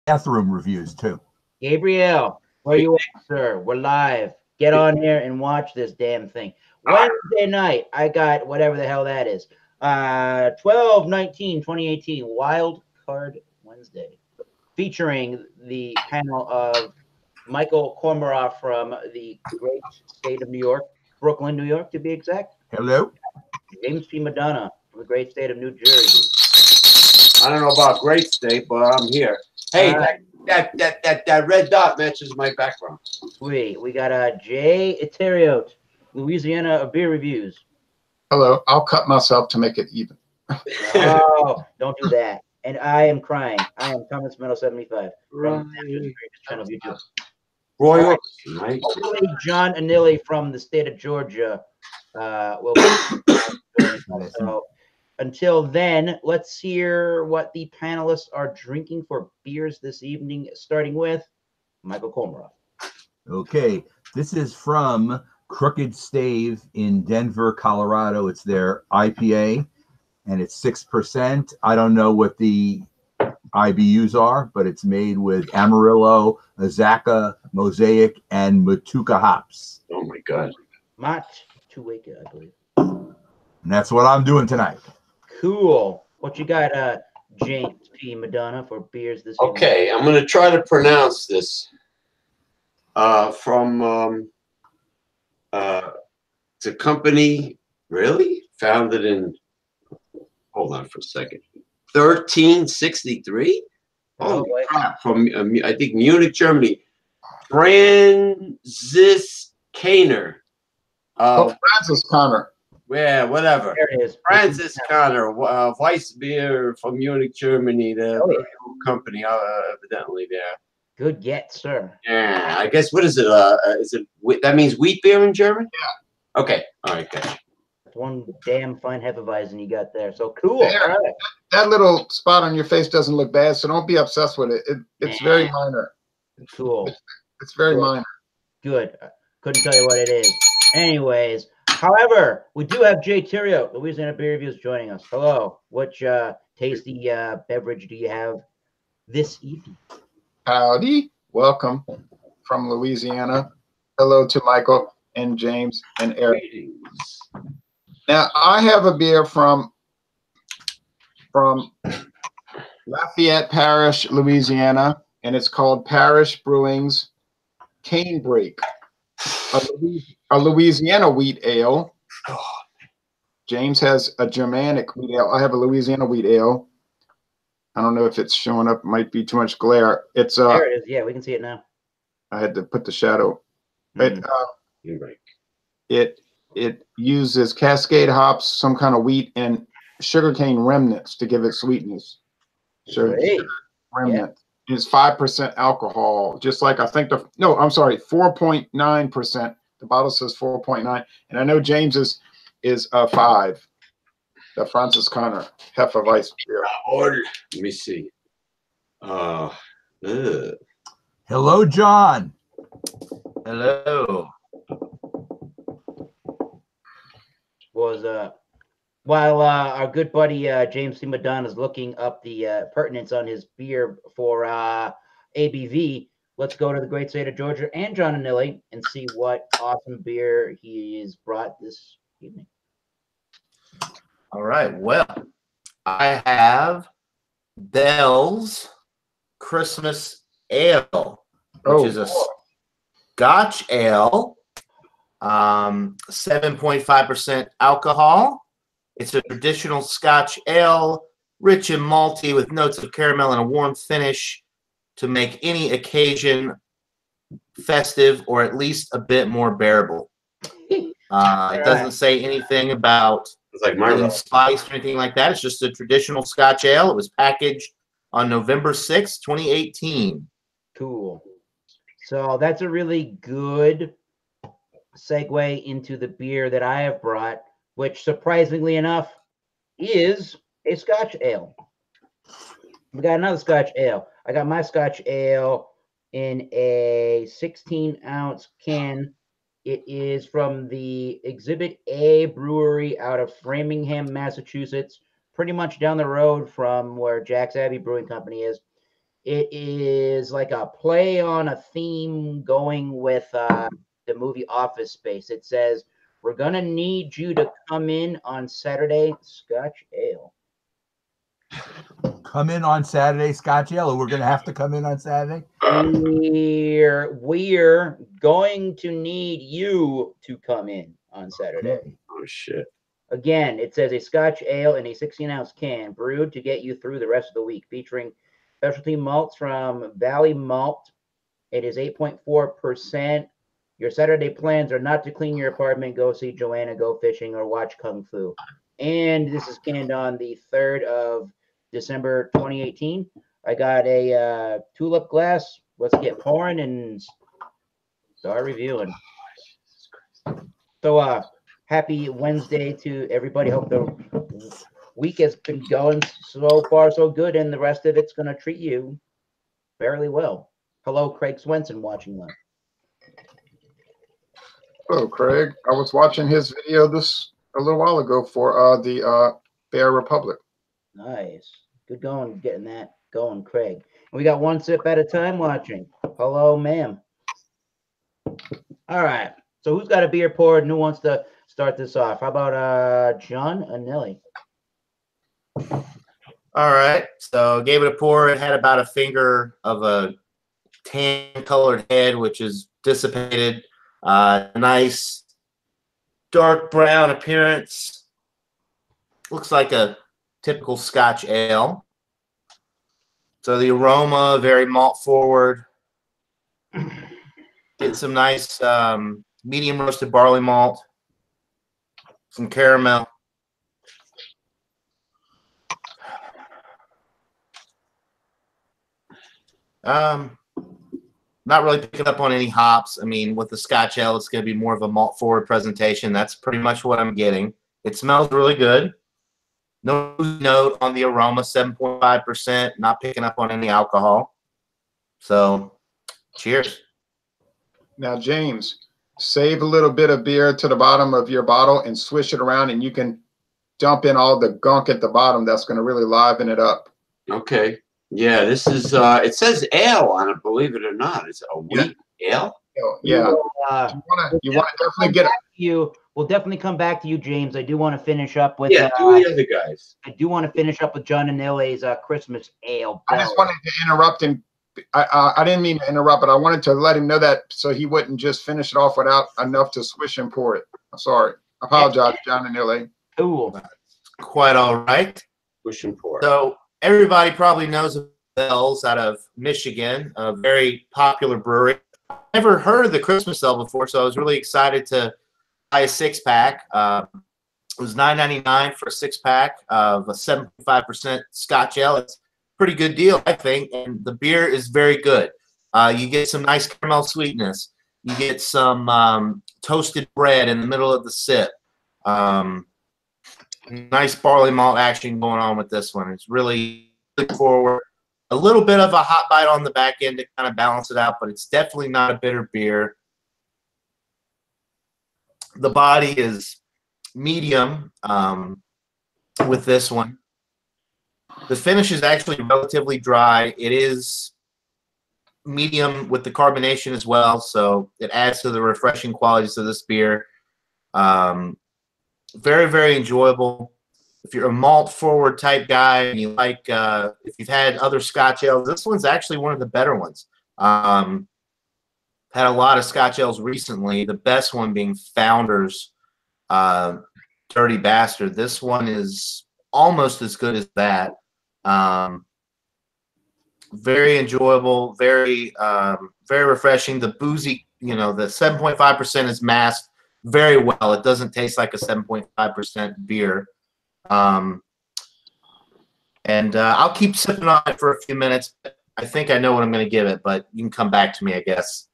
bathroom reviews too. Gabriel, where you at, sir? We're live. Get on here and watch this damn thing. Wednesday night, I got whatever the hell that is. 12/19/2018, Wild Card Wednesday, featuring the panel of Michael Kormoroff from the great state of New York, Brooklyn, New York, to be exact. Hello. James P. Madonna from the great state of New Jersey. I don't know about great state, but I'm here. Hey, that red dot matches my background. Sweet. We got Jay Eteriot, Louisiana Beer Reviews. Hello. I'll cut myself to make it even. Oh, don't do that. And I am crying. I am Thomas Metal 75 from the channel of YouTube. Roy, right. Hopefully John Anilli from the state of Georgia will be joining us. So until then, let's hear what the panelists are drinking for beers this evening, starting with Michael Kormoroff. Okay, this is from Crooked Stave in Denver, Colorado. It's their IPA, and it's 6%. I don't know what the IBUs are, but it's made with Amarillo, Azacca, Mosaic, and Matuka hops. Oh my God. Matuka, I believe. And that's what I'm doing tonight. Cool. What you got, James P. Madonna, for beers this evening? Okay, I'm going to try to pronounce this. From it's a company, really? Founded in, hold on for a second, 1363? Oh, crap. From, I think, Munich, Germany. Francis Kahner. Francis Connor. Yeah, whatever. There it is. Francis Connor, Weissbier from Munich, Germany, the company, evidently there. Good get, sir. Yeah, I guess, what is it? That means wheat beer in German? Yeah. Okay, all right, good. One damn fine Hefeweizen you got there. So cool. There, all right. That little spot on your face doesn't look bad, so don't be obsessed with it. It's very minor. Cool. It's very minor. Good. Couldn't tell you what it is. Anyways, however, we do have Jay Theriot, Louisiana Beer Reviews, joining us. Hello. Which tasty beverage do you have this evening? Howdy. Welcome from Louisiana. Hello to Michael and James and Eric. Now, I have a beer from Lafayette Parish, Louisiana, and it's called Parish Brewing's Akane Break, a Louisiana wheat ale. James has a Germanic wheat ale. I have a Louisiana wheat ale. I don't know if it's showing up. It might be too much glare. It's there it is. Yeah, we can see it now. I had to put the shadow. It uses Cascade hops, some kind of wheat, and sugarcane remnants to give it sweetness. Remnant. Yeah. It's 5% alcohol, just like I think I'm sorry, 4.9%. The bottle says 4.9, and I know James is 5. The Francis Connor Hefeweizen beer. Order. Let me see. Hello, John. Hello. While our good buddy James C. Madonna is looking up the pertinence on his beer for ABV, let's go to the great state of Georgia and John Anilli and see what awesome beer he has brought this evening. All right. Well, I have Bell's Christmas Ale, which is a Scotch Ale, 7.5% alcohol. It's a traditional Scotch ale, rich and malty with notes of caramel and a warm finish to make any occasion festive or at least a bit more bearable. It doesn't say anything about spice or anything like that. It's just a traditional Scotch ale. It was packaged on November 6th, 2018. Cool. So that's a really good segue into the beer that I have brought, which surprisingly enough is a Scotch ale. We got another Scotch ale. I got my Scotch ale in a 16-ounce can. It is from the Exhibit A brewery out of Framingham, Massachusetts, pretty much down the road from where Jack's Abbey Brewing Company is. It is like a play on a theme going with the movie Office Space. It says, "We're gonna need you to come in on Saturday, Scotch Ale." Come in on Saturday, Scotch Ale. We're going to have to come in on Saturday. We're going to need you to come in on Saturday. Okay. Oh shit. Again, it says a Scotch Ale in a 16-ounce can, brewed to get you through the rest of the week, featuring specialty malts from Valley Malt. It is 8.4%. Your Saturday plans are not to clean your apartment, go see Joanna, go fishing, or watch Kung Fu. And this is canned on the 3rd of December 2018. I got a tulip glass. Let's get pouring and start reviewing. So, happy Wednesday to everybody. Hope the week has been going so far so good, and the rest of it's going to treat you fairly well. Hello, Craig Swenson watching that. Hello, Craig. I was watching his video a little while ago for the Bear Republic. Nice. Good going, getting that going, Craig. We got one sip at a time watching. Hello, ma'am. All right. So who's got a beer poured and who wants to start this off? How about John Anelli? All right. So gave it a pour. It had about a finger of a tan colored head, which is dissipated. Nice dark brown appearance. Looks like a typical Scotch ale. So the aroma, very malt forward. Get some nice medium roasted barley malt, some caramel. Not really picking up on any hops. I mean, with the Scotch Ale, it's going to be more of a malt forward presentation. That's pretty much what I'm getting. It smells really good. No note on the aroma, 7.5%. Not picking up on any alcohol. So, cheers. Now, James, save a little bit of beer to the bottom of your bottle and swish it around, and you can dump in all the gunk at the bottom. That's going to really liven it up. Okay. Yeah, this is it says ale on it, believe it or not. It's a wheat ale. Yeah. You want to definitely get it. We'll definitely come back to you, James. I do want to finish up with do the other guys. I do want to finish up with John Anelli's Christmas Ale. I just wanted to interrupt him. I didn't mean to interrupt, but I wanted to let him know that so he wouldn't just finish it off without enough to swish and pour it. I'm sorry. I apologize, John Anelli. Cool. Quite all right. Swish and pour. So everybody probably knows of Bells out of Michigan, a very popular brewery. I've never heard of the Christmas Ale before, so I was really excited to buy a 6-pack. It was $9.99 for a 6-pack of a 7.5% Scotch Ale. It's a pretty good deal, I think, and the beer is very good. You get some nice caramel sweetness. You get some toasted bread in the middle of the sip. Nice barley malt action going on with this one. It's really forward. A little bit of a hot bite on the back end to kind of balance it out, but it's definitely not a bitter beer. The body is medium with this one. The finish is actually relatively dry. It is medium with the carbonation as well, so it adds to the refreshing qualities of this beer. Very, very enjoyable. If you're a malt forward type guy and you like, if you've had other Scotch ales, this one's actually one of the better ones. Had a lot of Scotch ales recently, the best one being Founder's Dirty Bastard. This one is almost as good as that. Very enjoyable, very refreshing. The boozy, the 7.5% is masked very well. It doesn't taste like a 7.5% beer. And I'll keep sipping on it for a few minutes. I think I know what I'm going to give it, but you can come back to me, I guess.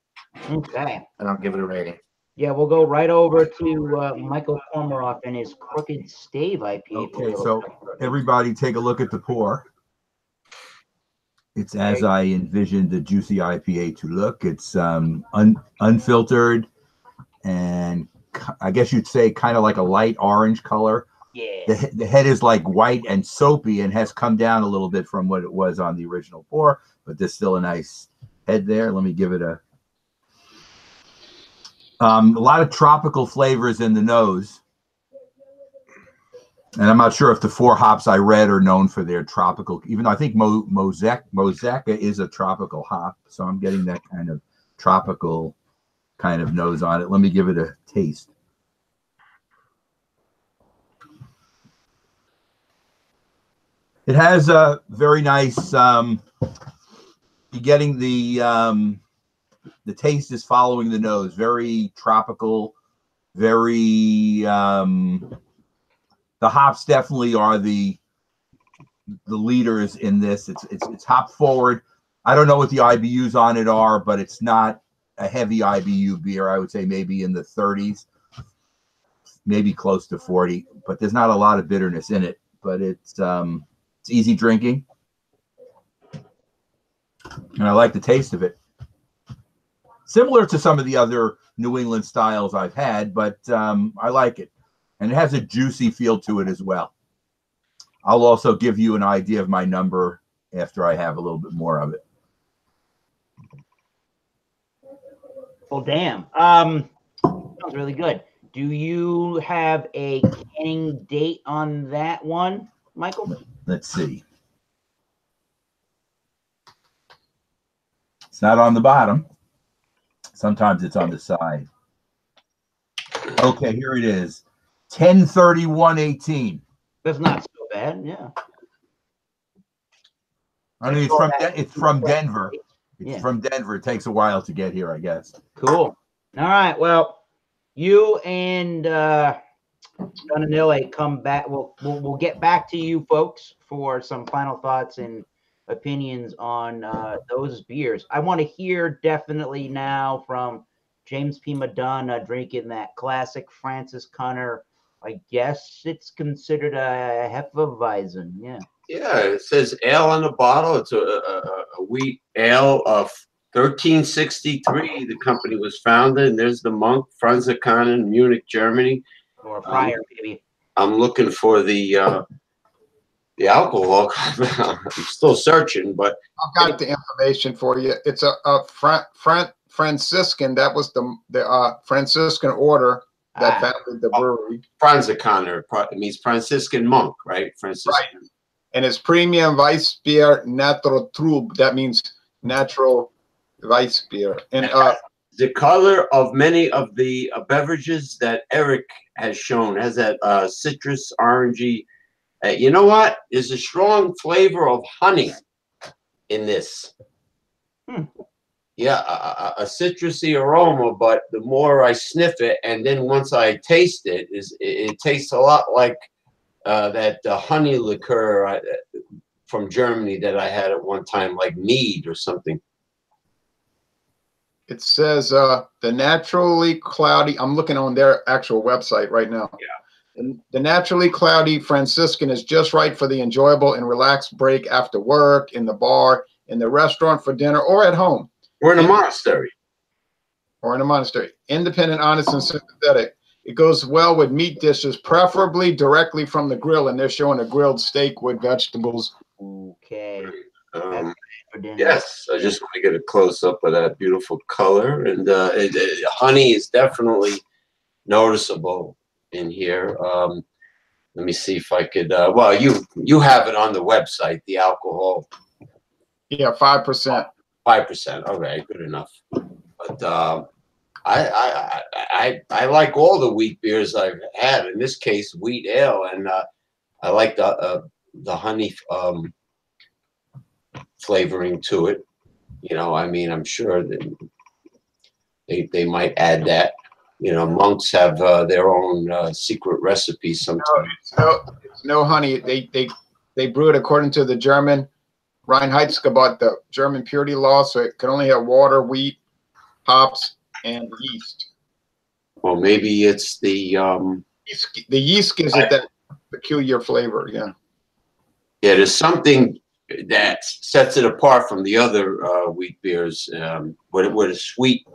Okay. And I'll give it a rating. Yeah, we'll go right over to Michael Kormeroff and his Crooked Stave IPA. Okay, so everybody take a look at the pour. It's as I envisioned the juicy IPA to look. It's unfiltered, and I guess you'd say kind of like a light orange color. Yeah. The head is like white and soapy and has come down a little bit from what it was on the original pour, but there's still a nice head there. Let me give it a lot of tropical flavors in the nose. And I'm not sure if the 4 hops I read are known for their tropical, even though I think Mosaica is a tropical hop. So I'm getting that kind of tropical kind of nose on it. Let me give it a taste. It has a very nice, you're getting the taste is following the nose, very tropical, very, the hops definitely are the leaders in this. It's hop forward. I don't know what the IBUs on it are, but it's not a heavy IBU beer. I would say maybe in the 30s, maybe close to 40, but there's not a lot of bitterness in it, but it's easy drinking. And I like the taste of it. Similar to some of the other New England styles I've had, but I like it. And it has a juicy feel to it as well. I'll also give you an idea of my number after I have a little bit more of it. Well, damn. Sounds really good. Do you have a canning date on that one, Michael? Let's see. It's not on the bottom. Sometimes it's on the side. Okay, here it is. 10/31/18. That's not so bad. Yeah. I mean, it's from Denver. It's Yeah. from Denver. It takes a while to get here, I guess. Cool. All right. Well, you and Donanille come back. We'll get back to you folks for some final thoughts and opinions on those beers. I want to hear definitely now from James P. Madonna drinking that classic Francis Connor. I guess it's considered a Hefeweizen. Yeah. Yeah, it says ale on the bottle. It's a wheat ale of 1363. The company was founded, and there's the monk, Franz Akane in Munich, Germany. Or prior, maybe. I'm looking for the alcohol. I'm still searching, but I've got the information for you. It's a Franciscan. That was the Franciscan order that founded the brewery. Franz Akane, it means Franciscan monk, right? Franciscan. Right. And it's premium Weissbier Natural Trub. That means natural Weissbier. And the color of many of the beverages that Eric has shown has that citrus, orangey. You know what? There's a strong flavor of honey in this. Yeah, a citrusy aroma, but the more I sniff it, and then once I taste it, it tastes a lot like that honey liqueur from Germany that I had at one time, like mead or something. it says the naturally cloudy, I'm looking on their actual website right now. Yeah. And the naturally cloudy Franciscan is just right for the enjoyable and relaxed break after work, in the bar, in the restaurant for dinner, or at home. Or in a monastery. Or in a monastery. Independent, honest, and sympathetic. It goes well with meat dishes, preferably directly from the grill. And they're showing a grilled steak with vegetables. Okay. Yes, I just want to get a close up of that beautiful color. And honey is definitely noticeable in here. Let me see if I could. Well, you have it on the website, the alcohol. Yeah, 5%. 5%. Okay, good enough. But I like all the wheat beers I've had. In this case, wheat ale, and I like the honey flavoring to it. You know, I mean, I'm sure that they might add that. You know, monks have their own secret recipes sometimes. It's no honey. They brew it according to the German Reinheitsgebot, the German purity law, so it can only have water, wheat, hops, and yeast. Well, maybe it's the yeast gives it that peculiar flavor. Yeah. Yeah, there's something that sets it apart from the other wheat beers with a sweet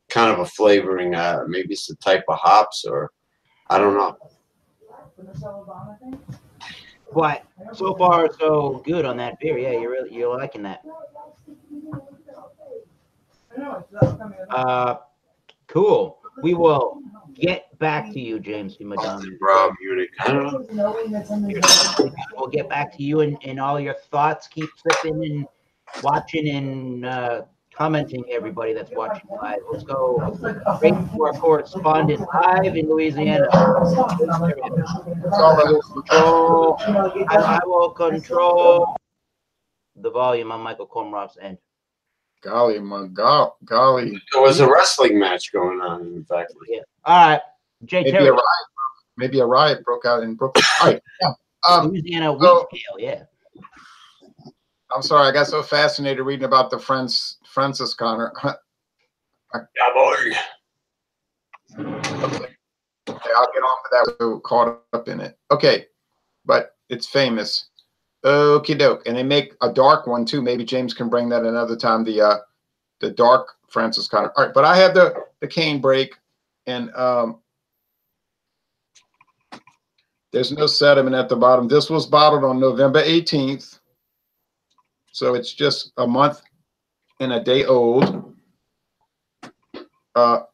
kind of a flavoring. Maybe it's the type of hops, or I don't know. But so far, so good on that beer. Yeah, you're liking that. Cool. We will get back to you, James P. Madonna. Rob Munich. I don't know. We'll get back to you and all your thoughts. Keep sipping and watching and commenting, everybody that's watching live. Let's go straight to our correspondent live in Louisiana. Control. I will control the volume on Michael Komarov's end. Golly, golly. There was a wrestling match going on, in fact. Yeah. All right. Jay Terry. Maybe a riot broke out in Brooklyn. All right. Yeah. Louisiana wheat scale, yeah. I'm sorry, I got so fascinated reading about the Francis Connor. Yeah, boy. Okay, I'll get on to that. So caught up in it. Okay, but it's famous. Okie doke, and they make a dark one too. Maybe James can bring that another time. The dark Francis Connor. All right, but I have the Akane Break, and there's no sediment at the bottom. This was bottled on November 18th, so it's just a month and a day old.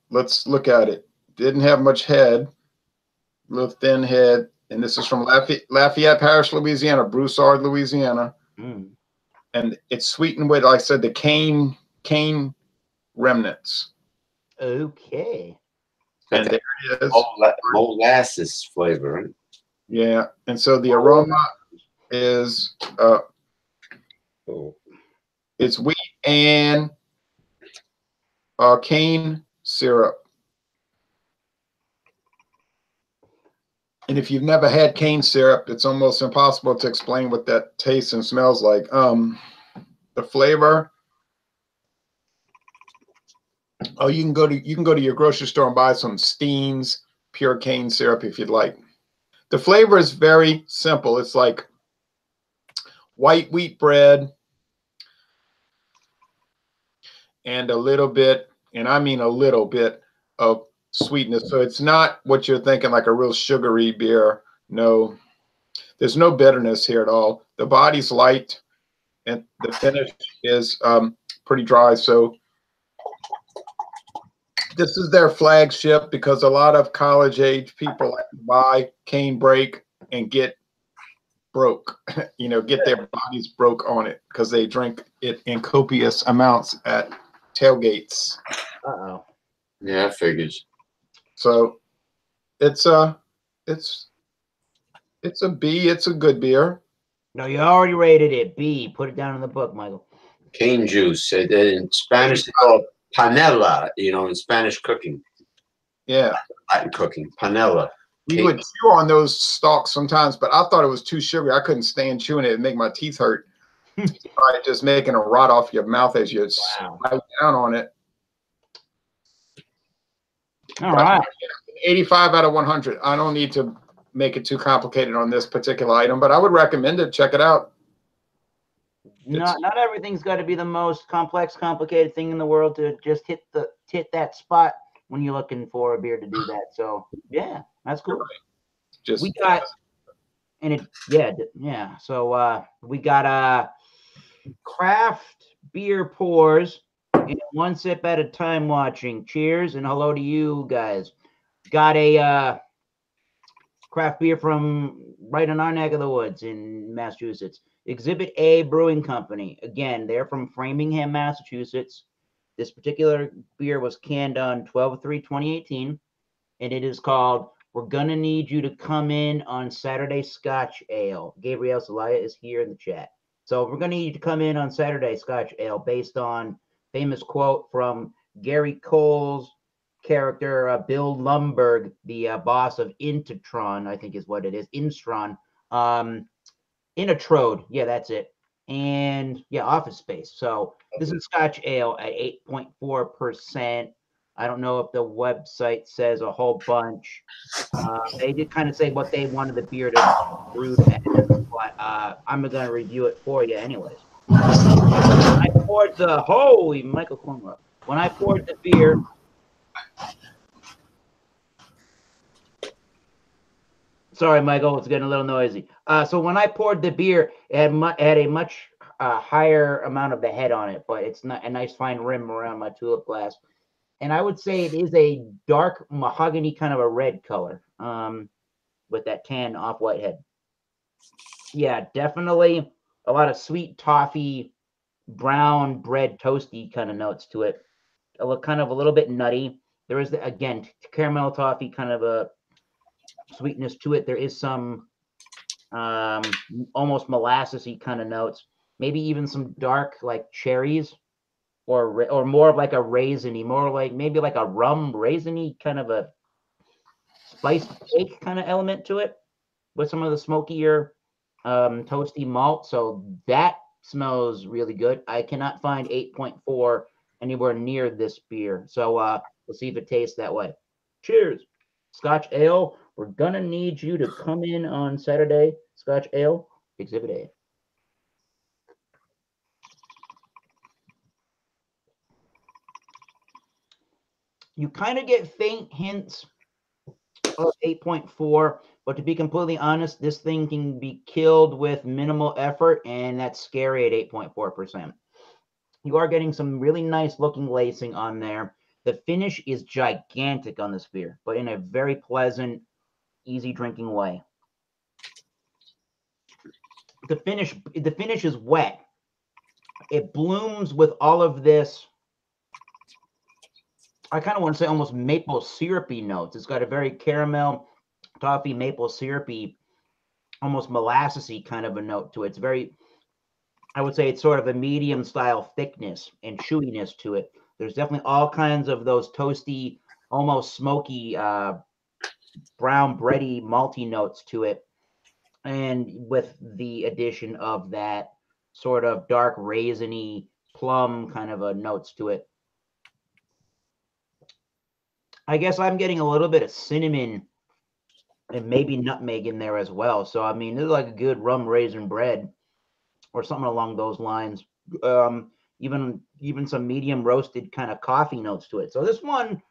Let's look at it. Didn't have much head, little thin head. And this is from Lafayette Parish, Louisiana, Broussard, Louisiana. Mm. And it's sweetened with, like I said, the cane remnants. Okay. And there it is. Molasses flavor, right? Yeah. And so the aroma is it's wheat and cane syrup. And if you've never had cane syrup, it's almost impossible to explain what that tastes and smells like. The flavor. Oh, you can go to your grocery store and buy some Steen's pure cane syrup if you'd like. The flavor is very simple. It's like white wheat bread and a little bit, and I mean a little bit, of sweetness. So it's not what you're thinking, like a real sugary beer. No, there's no bitterness here at all. The body's light and the finish is pretty dry. So this is their flagship because a lot of college age people like to buy Akane Break and get broke, get their bodies broke on it because they drink it in copious amounts at tailgates. Uh-oh. Yeah, figures. So it's a B. It's a good beer. No, you already rated it B. Put it down in the book, Michael. Cane juice. In Spanish, they call it panela, in Spanish cooking. Yeah. Latin cooking. Panela. We would chew on those stalks sometimes, but I thought it was too sugary. I couldn't stand chewing it. It'd make my teeth hurt. Just making a rot off your mouth as you bite down on it. All right. 85 out of 100. I don't need to make it too complicated on this particular item, but I would recommend it. Check it out. Not everything's got to be the most complex, complicated thing in the world to just hit that spot when you're looking for a beer to do that. So yeah, that's cool. Just we got and it yeah. So we got craft beer pours. And one sip at a time watching. Cheers and hello to you guys. Got a craft beer from right in our neck of the woods in Massachusetts. Exhibit A Brewing Company. Again, they're from Framingham, Massachusetts. This particular beer was canned on 12/3/2018, and it is called We're Gonna Need You to Come In on Saturday Scotch Ale. Gabriel Zelaya is here in the chat. So we're gonna need you to come in on Saturday Scotch Ale based on famous quote from Gary Cole's character, Bill Lumberg, the boss of Intitron, I think is what it is, Instron. Inatrode, yeah, that's it. And yeah, Office Space. So this is Scotch Ale at 8.4%. I don't know if the website says a whole bunch. They did kind of say what they wanted the beer to brew at, but I'm going to review it for you anyways. When I poured the holy Michael Cornwell. When I poured the beer, Sorry, Michael, it's getting a little noisy. So when I poured the beer, it had a much higher amount of the head on it, but it's not a nice fine rim around my tulip glass. And I would say it is a dark mahogany kind of a red color, with that tan off-white head. Yeah, definitely a lot of sweet toffee, brown bread, toasty kind of notes to it. A look kind of a little bit nutty. There is again caramel toffee kind of a sweetness to it. There is some almost molassesy kind of notes. Maybe even some dark like cherries, or more of like a raisiny, more like maybe like a rum raisiny kind of a spiced cake kind of element to it, with some of the smokier toasty malt. So that smells really good. I cannot find 8.4 anywhere near this beer. So we'll see if it tastes that way. Cheers. Scotch Ale, we're gonna need you to come in on Saturday. Scotch Ale, Exhibit A. You kind of get faint hints of 8.4, but to be completely honest, this thing can be killed with minimal effort, and that's scary at 8.4%. You are getting some really nice looking lacing on there. The finish is gigantic on this beer, but in a very pleasant, easy drinking way. The finish is wet. It blooms with all of this, I kind of want to say almost maple syrupy notes. It's got a very caramel, toffee, maple syrupy, almost molassesy kind of a note to it. It's very, I would say it's sort of a medium style thickness and chewiness to it. There's definitely all kinds of those toasty, almost smoky, brown bready, malty notes to it. And with the addition of that sort of dark raisiny plum kind of a notes to it. I guess I'm getting a little bit of cinnamon and maybe nutmeg in there as well. So, I mean, this is like a good rum raisin bread or something along those lines. Even some medium roasted kind of coffee notes to it. So this one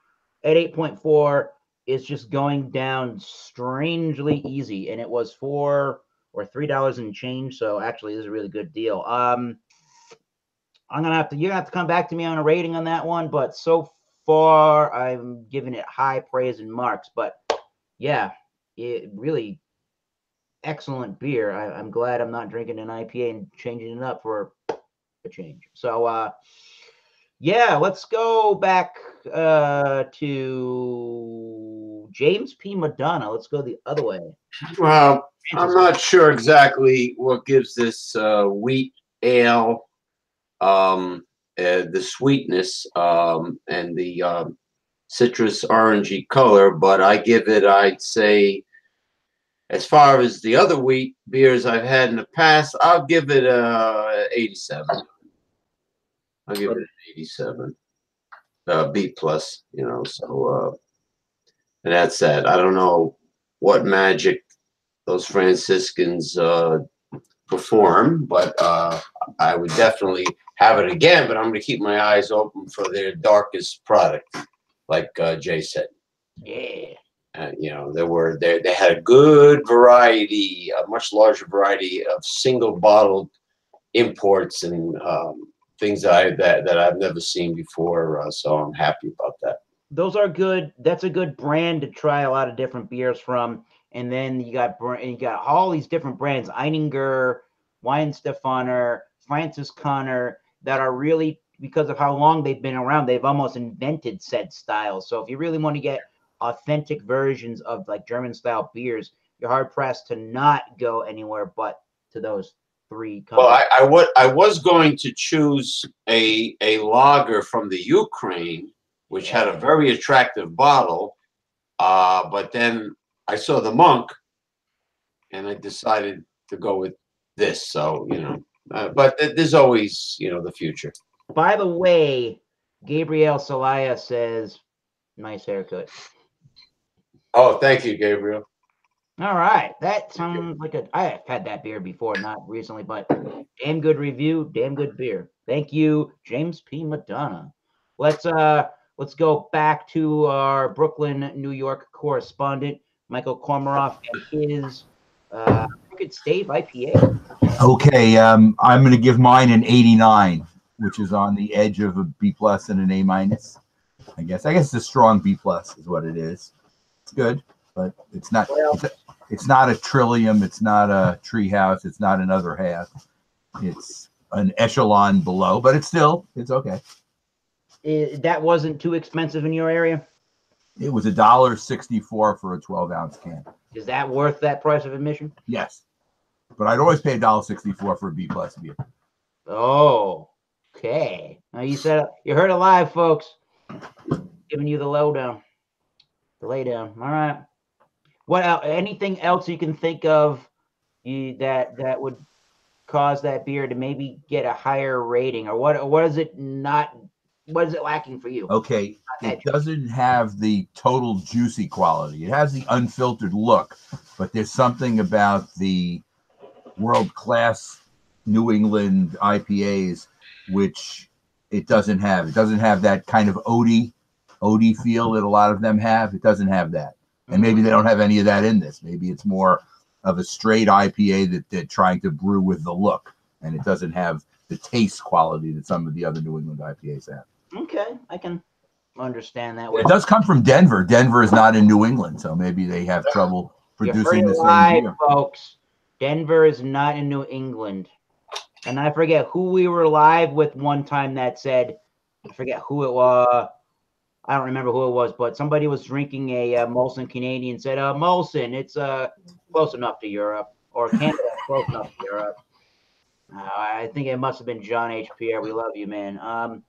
at 8.4 is just going down strangely easy. And it was $4 or $3 and change. So actually, this is a really good deal. You're gonna have to come back to me on a rating on that one, but so far I'm giving it high praise and marks. But yeah, it really excellent beer. I'm glad I'm not drinking an IPA and changing it up for a change. So yeah, let's go back to James P. Madonna. Let's go the other way. Well, I'm not sure exactly what gives this wheat ale the sweetness and the citrus orangey color, but I give it, I'd say, as far as the other wheat beers I've had in the past, I'll give it 87. I'll give it an 87. B plus, you know, so and that's that. I don't know what magic those Franciscans perform, but I would definitely have it again, but I'm going to keep my eyes open for their darkest product, like Jay said. Yeah. You know, they had a good variety, a much larger variety of single bottled imports and things that I've never seen before. So I'm happy about that. Those are good. That's a good brand to try a lot of different beers from. And then you got all these different brands, Eininger, Weinstefaner, Francis Connor, that are really, because of how long they've been around, they've almost invented said styles. So if you really want to get authentic versions of like German style beers, you're hard pressed to not go anywhere but to those three companies. Well, I was going to choose a lager from the Ukraine, which had a very attractive bottle, but then I saw the Monk, and I decided to go with this. So, you know, but there's always, you know, the future. By the way, Gabriel Salaya says, nice haircut. Oh, thank you, Gabriel. All right. That sounds like I have had that beer before, not recently, but damn good review, damn good beer. Thank you, James P. Madonna. Let's go back to our Brooklyn, New York correspondent, Michael Kormaroff and his Crooked Stave IPA. Okay, I'm going to give mine an 89, which is on the edge of a B plus and an A minus. I guess it's a strong B plus is what it is. It's good, but it's not. It's not a Trillium. It's not a Treehouse. It's not another half. It's an echelon below, but it's okay. That wasn't too expensive in your area? It was $1.64 for a 12-ounce can. Is that worth that price of admission? Yes, but I'd always pay $1.64 for a B plus beer. Oh, okay. Now you heard it live, folks. Giving you the lowdown, the laydown. All right. What else? Anything else you can think of that would cause that beer to maybe get a higher rating, or what is it not? What is it lacking for you? Okay, it doesn't have the total juicy quality. It has the unfiltered look, but there's something about the world-class New England IPAs which it doesn't have. It doesn't have that kind of oaty feel that a lot of them have. It doesn't have that. And maybe they don't have any of that in this. Maybe it's more of a straight IPA that they're trying to brew with the look, and it doesn't have the taste quality that some of the other New England IPAs have. Okay, I can understand that. It does come from Denver. Denver is not in New England, so maybe they have trouble producing the same beer. Folks. Denver is not in New England. And I forget who we were live with one time that said, I forget who it was. I don't remember who it was, but somebody was drinking a Molson Canadian, said, Molson, it's close enough to Europe, or Canada, close enough to Europe. I think it must have been John H. Pierre. We love you, man.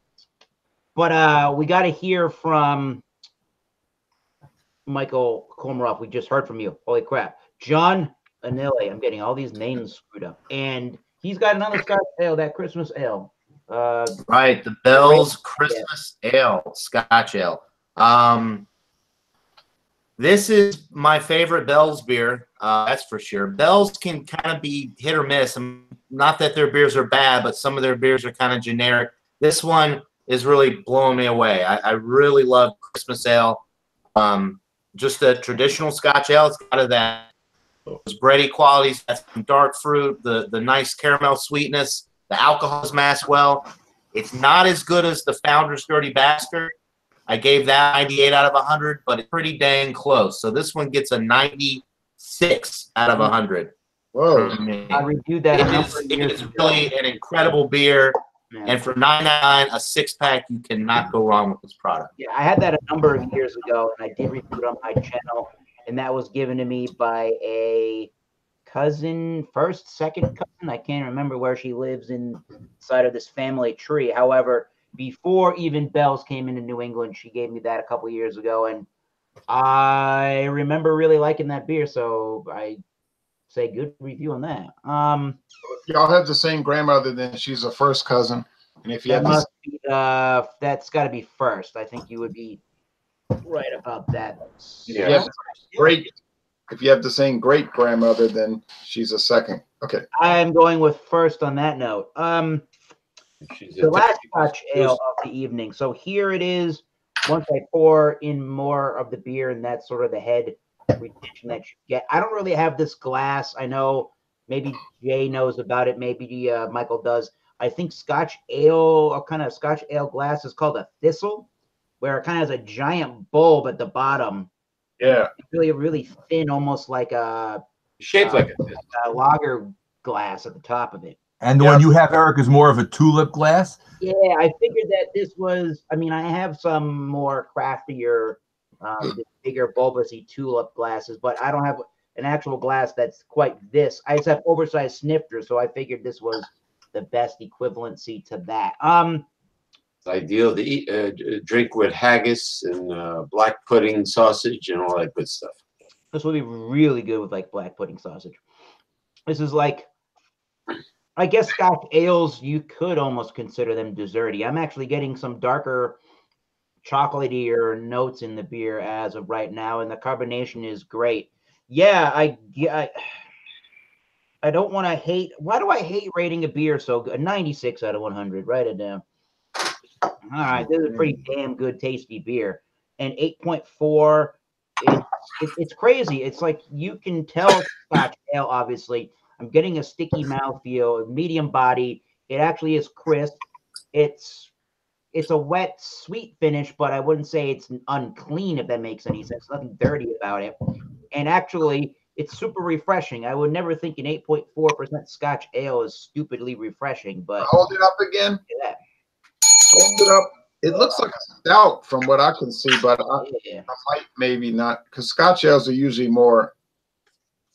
But we got to hear from Michael Komaroff. We just heard from you. Holy crap. John Anile. I'm getting all these names screwed up. And he's got another Scotch Ale, that Christmas Ale. Right, the Bell's Christmas Ale, Scotch Ale. This is my favorite Bell's beer, that's for sure. Bell's can kind of be hit or miss. Not that their beers are bad, but some of their beers are kind of generic. This one is really blowing me away. I really love Christmas Ale. Just a traditional Scotch Ale. It's got that those bready qualities, that's some dark fruit, the nice caramel sweetness. The alcohol is masked well. It's not as good as the Founder's Dirty Bastard. I gave that 98 out of 100, but it's pretty dang close. So this one gets a 96 out of 100. Whoa. I reviewed that. It is really an incredible beer. Yeah. And for $9.99, a 6-pack, you cannot go wrong with this product. Yeah, I had that a number of years ago, and I did review it on my channel, and that was given to me by a cousin, second cousin. I can't remember where she lives inside of this family tree. However, before even Bell's came into New England, she gave me that a couple years ago, and I remember really liking that beer. So I say good review on that. Y'all have the same grandmother, then she's a first cousin, and if you that must be, that's got to be first. I think you would be right about that. Yeah, great. If you have the same great grandmother, then she's a second. Okay. I am going with first on that note. The last Scotch Ale of the evening. So here it is. Once I pour in more of the beer, and that's sort of the head retention that you get. I don't really have this glass. I know maybe Jay knows about it. Maybe Michael does. I think Scotch Ale, a kind of Scotch Ale glass is called a thistle, where it kind of has a giant bulb at the bottom. Yeah. Really thin, almost like a shaped like a lager glass at the top of it. And the one you have, Eric, is more of a tulip glass? Yeah, I figured that this was, I mean, I have some more craftier, bigger bulbousy tulip glasses, but I don't have an actual glass that's quite this. I just have oversized snifters, so I figured this was the best equivalency to that. It's ideal to eat, drink with haggis and black pudding sausage and all that good stuff. This would be really good with like black pudding sausage. This is like, I guess Scotch ales, you could almost consider them desserty. I'm actually getting some darker chocolatier notes in the beer as of right now, and the carbonation is great. Yeah, I don't want to hate. Why do I hate rating a beer so good? 96 out of 100. Write it down. All right, this is a pretty damn good, tasty beer. And 8.4 it's crazy. It's like you can tell Scotch ale. Obviously, I'm getting a sticky mouthfeel, medium body. It actually is crisp. It's a wet, sweet finish, but I wouldn't say it's unclean, if that makes any sense. Nothing dirty about it. And actually, it's super refreshing. I would never think an 8.4% Scotch ale is stupidly refreshing, but Hold it up again. yeah. Hold it up. It looks like a stout from what I can see, but I might maybe not, because Scotch ales are usually more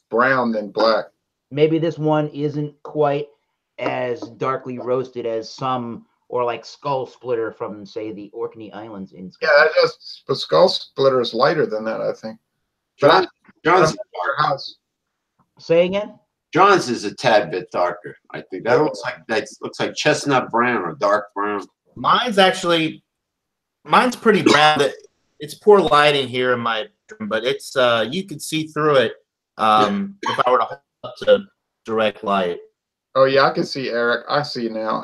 brown than black. Maybe this one isn't quite as darkly roasted as some, or like Skull Splitter from, say, the Orkney Islands in Yeah, Scotland. that just, but Skull Splitter is lighter than that, I think. John's House. Say again? John's is a tad bit darker. I think that looks like chestnut brown or dark brown. Mine's pretty brown. It's poor lighting here in my room, but it's you can see through it if I were to hold up to direct light. Oh yeah, I can see Eric. I see now.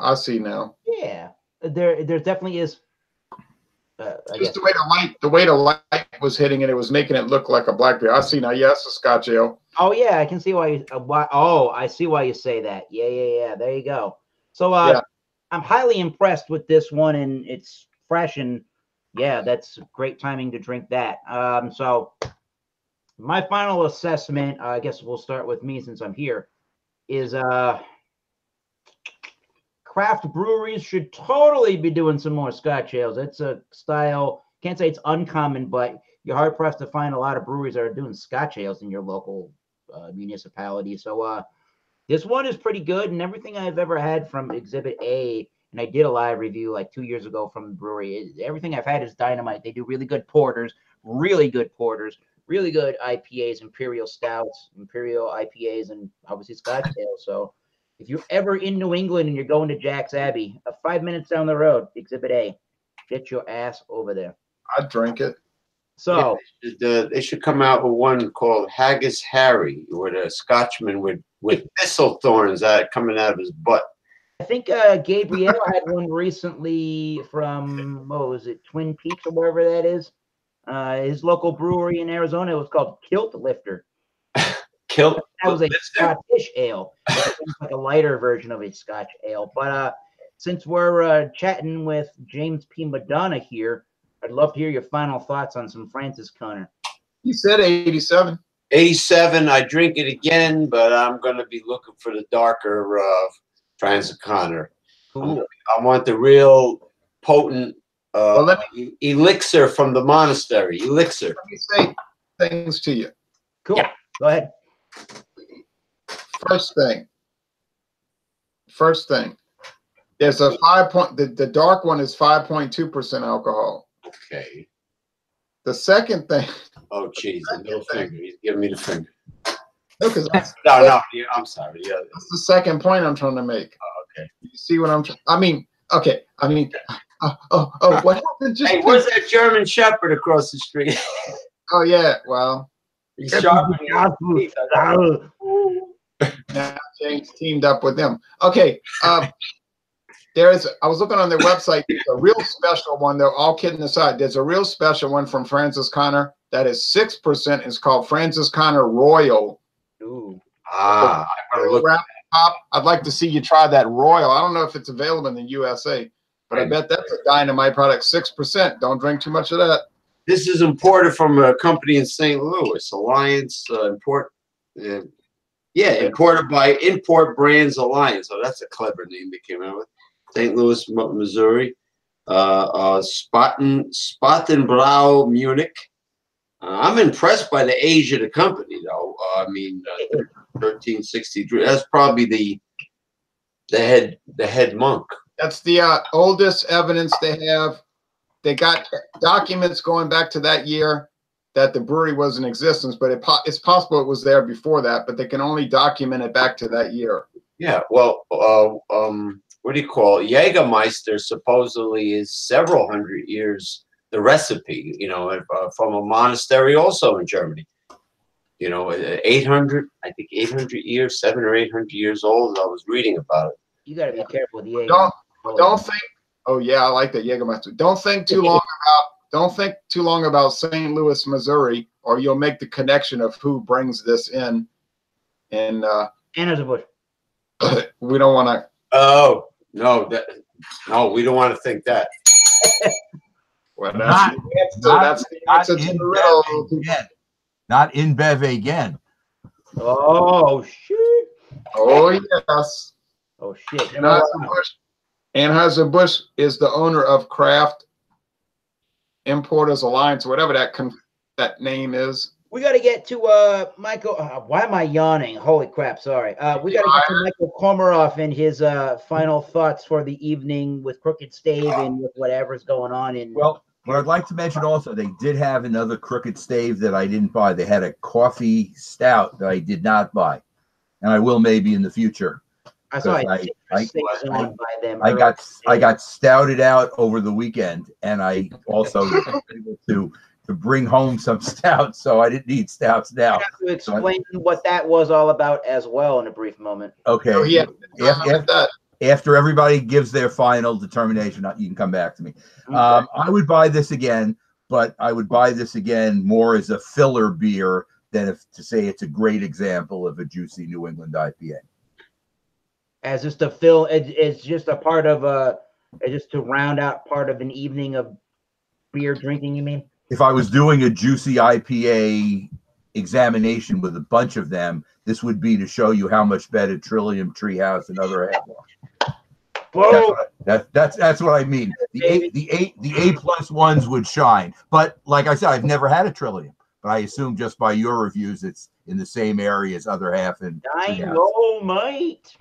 Yeah, there definitely is. I guess. Just the way the light was hitting it, it was making it look like a black beer. I see now. Yeah, it's a Scotch ale. Oh yeah, I can see why. I see why you say that. Yeah. There you go. So Yeah. I'm highly impressed with this one, and it's fresh, and yeah, that's great timing to drink that. So my final assessment, I guess we'll start with me since I'm here, is craft breweries should totally be doing some more Scotch ales. It's a style, can't say it's uncommon, but you're hard pressed to find a lot of breweries that are doing Scotch ales in your local municipality. So this one is pretty good, and everything I've ever had from Exhibit A, and I did a live review like 2 years ago from the brewery, everything I've had is dynamite. They do really good porters, really good IPAs, imperial stouts, imperial IPAs, and obviously Scotch ale. So if you're ever in New England and you're going to Jack's Abbey, 5 minutes down the road, Exhibit A, get your ass over there. I'd drink it. So they should come out with one called Haggis Harry, with a Scotchman with thistle thorns coming out of his butt. I think Gabriel had one recently from, what was it, Twin Peaks or wherever that is. His local brewery in Arizona. It was called Kilt Lifter. Kilt. That was a Scottish ale. It's like a lighter version of a Scotch ale. But since we're chatting with James P. Madonna here, I'd love to hear your final thoughts on some Francis Connor. He said 87. 87. I drink it again, but I'm going to be looking for the darker Francis Connor. Cool. I want the real potent Well, elixir from the monastery. Elixir. let me say things to you. Cool. Yeah. Go ahead. First thing. There's a 5 point. The dark one is 5.2% alcohol. Okay. The second thing. Oh, jeez, the middle finger. He's giving me the finger. No, because that's No, I'm sorry. Yeah. the second point I'm trying to make. Oh, okay. You see what I'm trying? Okay. What happened? Just Hey, where's that German Shepherd across the street? Oh yeah. Well, He's sharpening his teeth. now James teamed up with them. Okay. I was looking on their website. There's a real special one, though. All kidding aside, there's a real special one from Francis Connor that is 6%. It's called Francis Connor Royal. Ooh. I better look. I'd like to see you try that Royal. I don't know if it's available in the USA, but I bet that's a dynamite product. 6%. Don't drink too much of that. This is imported from a company in St. Louis, Alliance imported by Import Brands Alliance. Oh, that's a clever name they came out with. St. Louis, Missouri. Spattenbrau, Munich. I'm impressed by the age of the company, though. 1363. That's probably the head monk. That's the oldest evidence they have. They got documents going back to that year that the brewery was in existence, but it's possible it was there before that, but they can only document it back to that year. Yeah, well, what do you call it? Jagermeister supposedly is several hundred years, the recipe, from a monastery also in Germany. 800 years, 700 or 800 years old. I was reading about it. You got to be careful with the Jaeger. Don't think. Oh yeah, I like that Jagermeister. Don't think too long about St. Louis, Missouri, or you'll make the connection of who brings this in. And Anheuser-Busch. we don't want to. Oh, no, no, we don't want to think that. Well, Not- that's the answer to the riddle. Not InBev again. Oh shit! Oh yes. Oh shit! You know what? Anheuser-Busch is the owner of Craft Importers Alliance, whatever that name is. We got to get to Michael. Why am I yawning? Holy crap! Sorry. We got to get to Michael Komarov and his final thoughts for the evening with Crooked Stave and with whatever's going on in. Well, what I'd like to mention also, they did have another Crooked Stave that I didn't buy. They had a coffee stout that I did not buy, and I will maybe in the future. I saw I got stouted out over the weekend, and I also was able to bring home some stouts, so I didn't need stouts now. I have to explain what that was all about as well in a brief moment. Okay. Oh, yeah. After everybody gives their final determination, you can come back to me. Okay. I would buy this again, but I would buy this again more as a filler beer than to say it's a great example of a juicy New England IPA. As just a fill, it's just a part of just to round out part of an evening of beer drinking. You mean? If I was doing a juicy IPA examination with a bunch of them, this would be to show you how much better Trillium, Treehouse, and other have. Whoa! That's what I mean. The A+ ones would shine, but like I said, I've never had a Trillium, but I assume just by your reviews, it's in the same area as other half and Treehouse. Dynamite.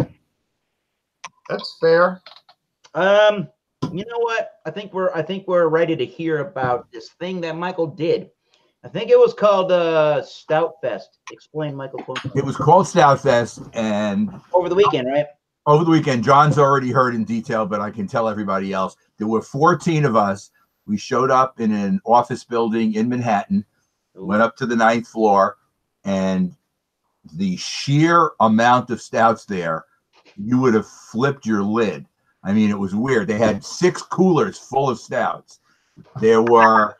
That's fair. You know what? I think we're ready to hear about this thing that Michael did. I think it was called Stout Fest. Explain, Michael. It was called Stout Fest, and over the weekend, right? Over the weekend, John's already heard in detail, but I can tell everybody else. There were 14 of us. We showed up in an office building in Manhattan, went up to the 9th floor, and the sheer amount of stouts there, you would have flipped your lid. I mean, it was weird. They had 6 coolers full of stouts. There were,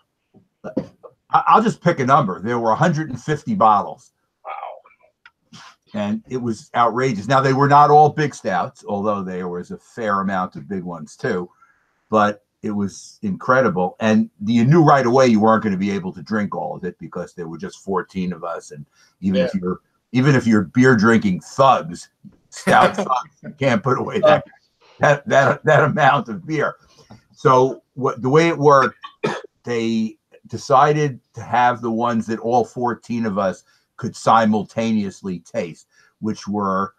I'll just pick a number. There were 150 bottles. Wow. And it was outrageous. Now, they were not all big stouts, although there was a fair amount of big ones too. But it was incredible. And you knew right away you weren't going to be able to drink all of it because there were just 14 of us. And even if you're beer drinking thugs, stout thugs, you can't put away that amount of beer. So the way it worked, they decided to have the ones that all 14 of us could simultaneously taste, which were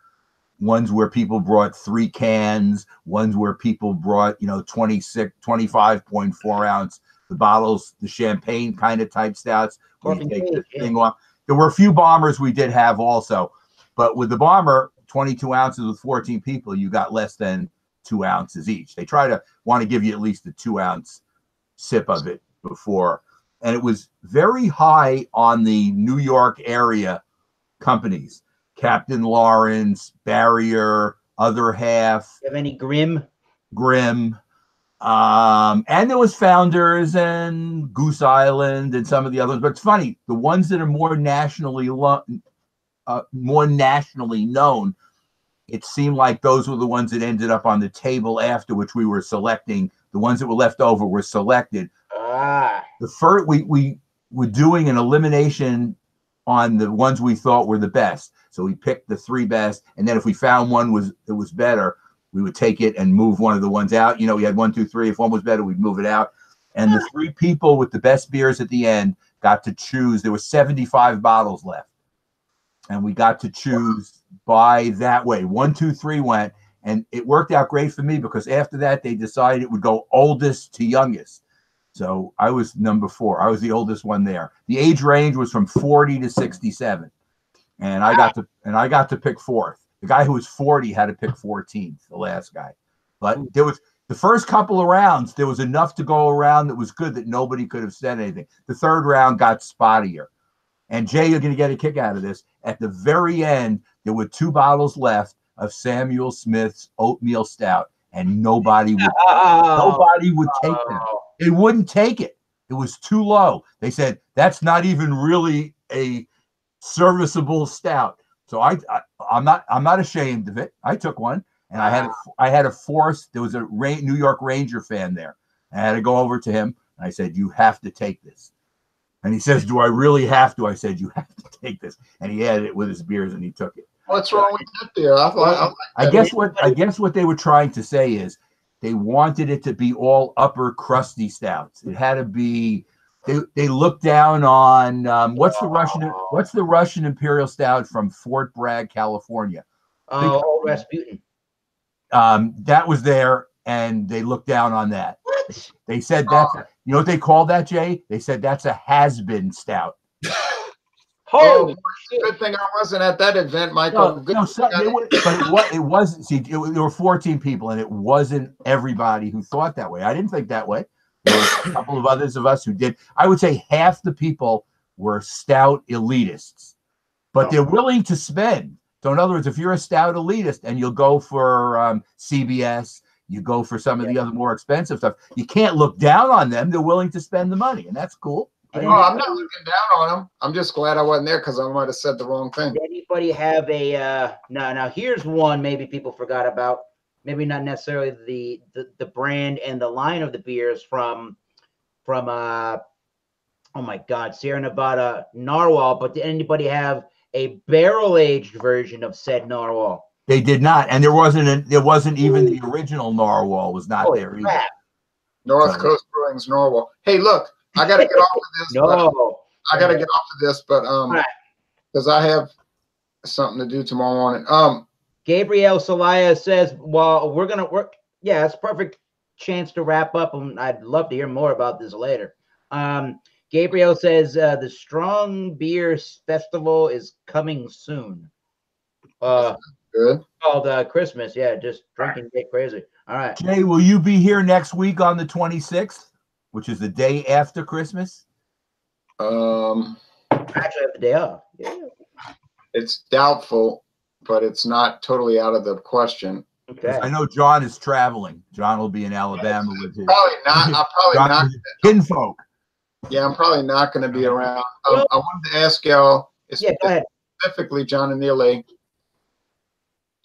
ones where people brought 3 cans, ones where people brought 25.4 ounce, the bottles, the champagne kind of type stouts where you take the thing off. There were a few bombers we did have also, but with the bomber 22 ounces with 14 people, you got less than 2 ounces each. They want to give you at least a 2 ounce sip of it before. And it was very high on the New York area companies. Captain Lawrence, Barrier, Other Half. You have any Grimm? And there was Founders and Goose Island and some of the others. But it's funny, the ones that are more nationally known, it seemed like those were the ones that ended up on the table after, which we were selecting. The ones that were left over were selected. The first we were doing an elimination on the ones we thought were the best. So we picked the 3 best, and then if we found one that was better, we would take it and move one of the ones out. We had 1, 2, 3. If one was better, we'd move it out. And the 3 people with the best beers at the end got to choose. There were 75 bottles left, and we got to choose by that way. 1, 2, 3 went, and it worked out great for me because after that they decided it would go oldest to youngest. So I was number 4. I was the oldest one there. The age range was from 40 to 67, and I got to pick 4th. The guy who was 40 had to pick 14th, the last guy. But there was the first couple of rounds, there was enough to go around that was good that nobody could have said anything. The 3rd round got spottier. And Jay, you're going to get a kick out of this. At the very end, there were 2 bottles left of Samuel Smith's oatmeal stout, and nobody would take them. They wouldn't take it. It was too low. They said that's not even really a serviceable stout. So I'm not ashamed of it. I took one, and I had to force. There was a New York Ranger fan there. I had to go over to him, and I said, "You have to take this." And he says, "Do I really have to?" I said, "You have to take this." And he had it with his beers, and he took it. What's wrong with that there? I guess what they were trying to say is they wanted it to be all upper crusty stouts. It had to be. They looked down on what's the Russian Imperial Stout from Fort Bragg, California. Oh, Rasputin. That was there, and they looked down on that. What? They said that's you know what they called that, Jay? They said that's a has-been stout. Holy shit. Good thing I wasn't at that event, Michael. It wasn't. See, there were 14 people, and it wasn't everybody who thought that way. I didn't think that way. There were a couple of others of us who did. I would say half the people were stout elitists, but they're willing to spend. So in other words, if you're a stout elitist and you'll go for CBS, you go for some of the other more expensive stuff, you can't look down on them. They're willing to spend the money, and that's cool. I'm not looking down on them. I'm just glad I wasn't there because I might have said the wrong thing. Did anybody have a now here's one maybe people forgot about. Maybe not necessarily the brand and the line of the beers from oh my God, Sierra Nevada Narwhal, but did anybody have a barrel-aged version of said Narwhal? They did not, and there wasn't even the original Narwhal was not there either. Crap. North Coast Brewing's Narwhal. Hey, look, I got to get off of this. No. I got to get off of this, but because I have something to do tomorrow morning. Gabriel Salaya says, well, we're going to work. Yeah, it's a perfect chance to wrap up, and I'd love to hear more about this later. Gabriel says the Strong Beer Festival is coming soon. Good. Called Christmas. Yeah, just drinking get crazy. All right. Jay, will you be here next week on the 26th, which is the day after Christmas? Actually, I have the day off. Yeah. It's doubtful, but it's not totally out of the question. Okay. I know John is traveling. John will be in Alabama with his Probably not. I'm probably not. Kinfolk. Yeah, I'm probably not going to be around. I wanted to ask y'all, Yeah, go ahead. specifically John and Neely,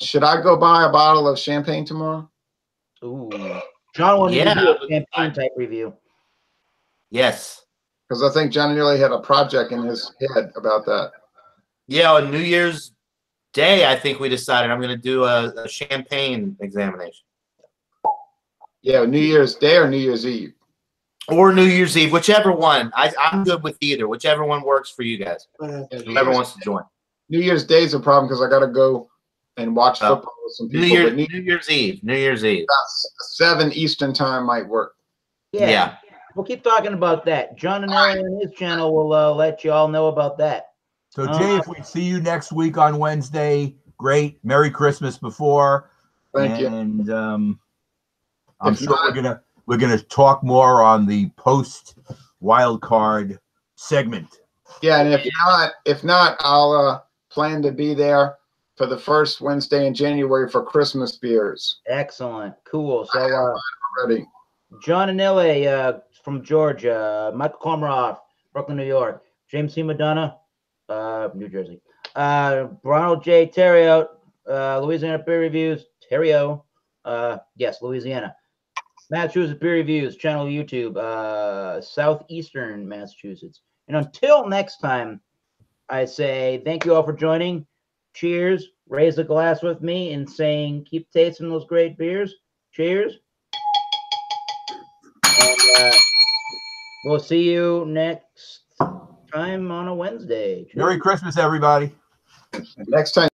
should I go buy a bottle of champagne tomorrow? Ooh. John wanted to do a campaign type review. Yes. Because I think John and Neely had a project in his head about that. Yeah, on New Year's Day, I think we decided I'm going to do a champagne examination. Yeah, New Year's Day or New Year's Eve? Or New Year's Eve, whichever one. I'm good with either. Whichever one works for you guys. Whoever wants to join. New Year's Day is a problem because I got to go and watch football with some people. New Year's Eve. New Year's Eve. 7 Eastern time might work. Yeah. We'll keep talking about that. John and Ellen on his channel will let you all know about that. So, Jay, if we see you next week on Wednesday, great. Merry Christmas before. Thank you. And I'm sure we're gonna talk more on the post wild card segment. Yeah, and if not, I'll plan to be there for the first Wednesday in January for Christmas beers. Excellent. Cool. So Ready. John Anile from Georgia, Michael Komaroff, Brooklyn, New York, James C. Madonna, New Jersey, Ronald J. Terrio, Louisiana Beer Reviews, Terrio, yes, Louisiana, Massachusetts Beer Reviews, channel YouTube, Southeastern Massachusetts. And until next time, I say thank you all for joining. Cheers. Raise a glass with me and saying keep tasting those great beers. Cheers. And we'll see you next time on a Wednesday. Cheers. Merry Christmas, everybody. Next time.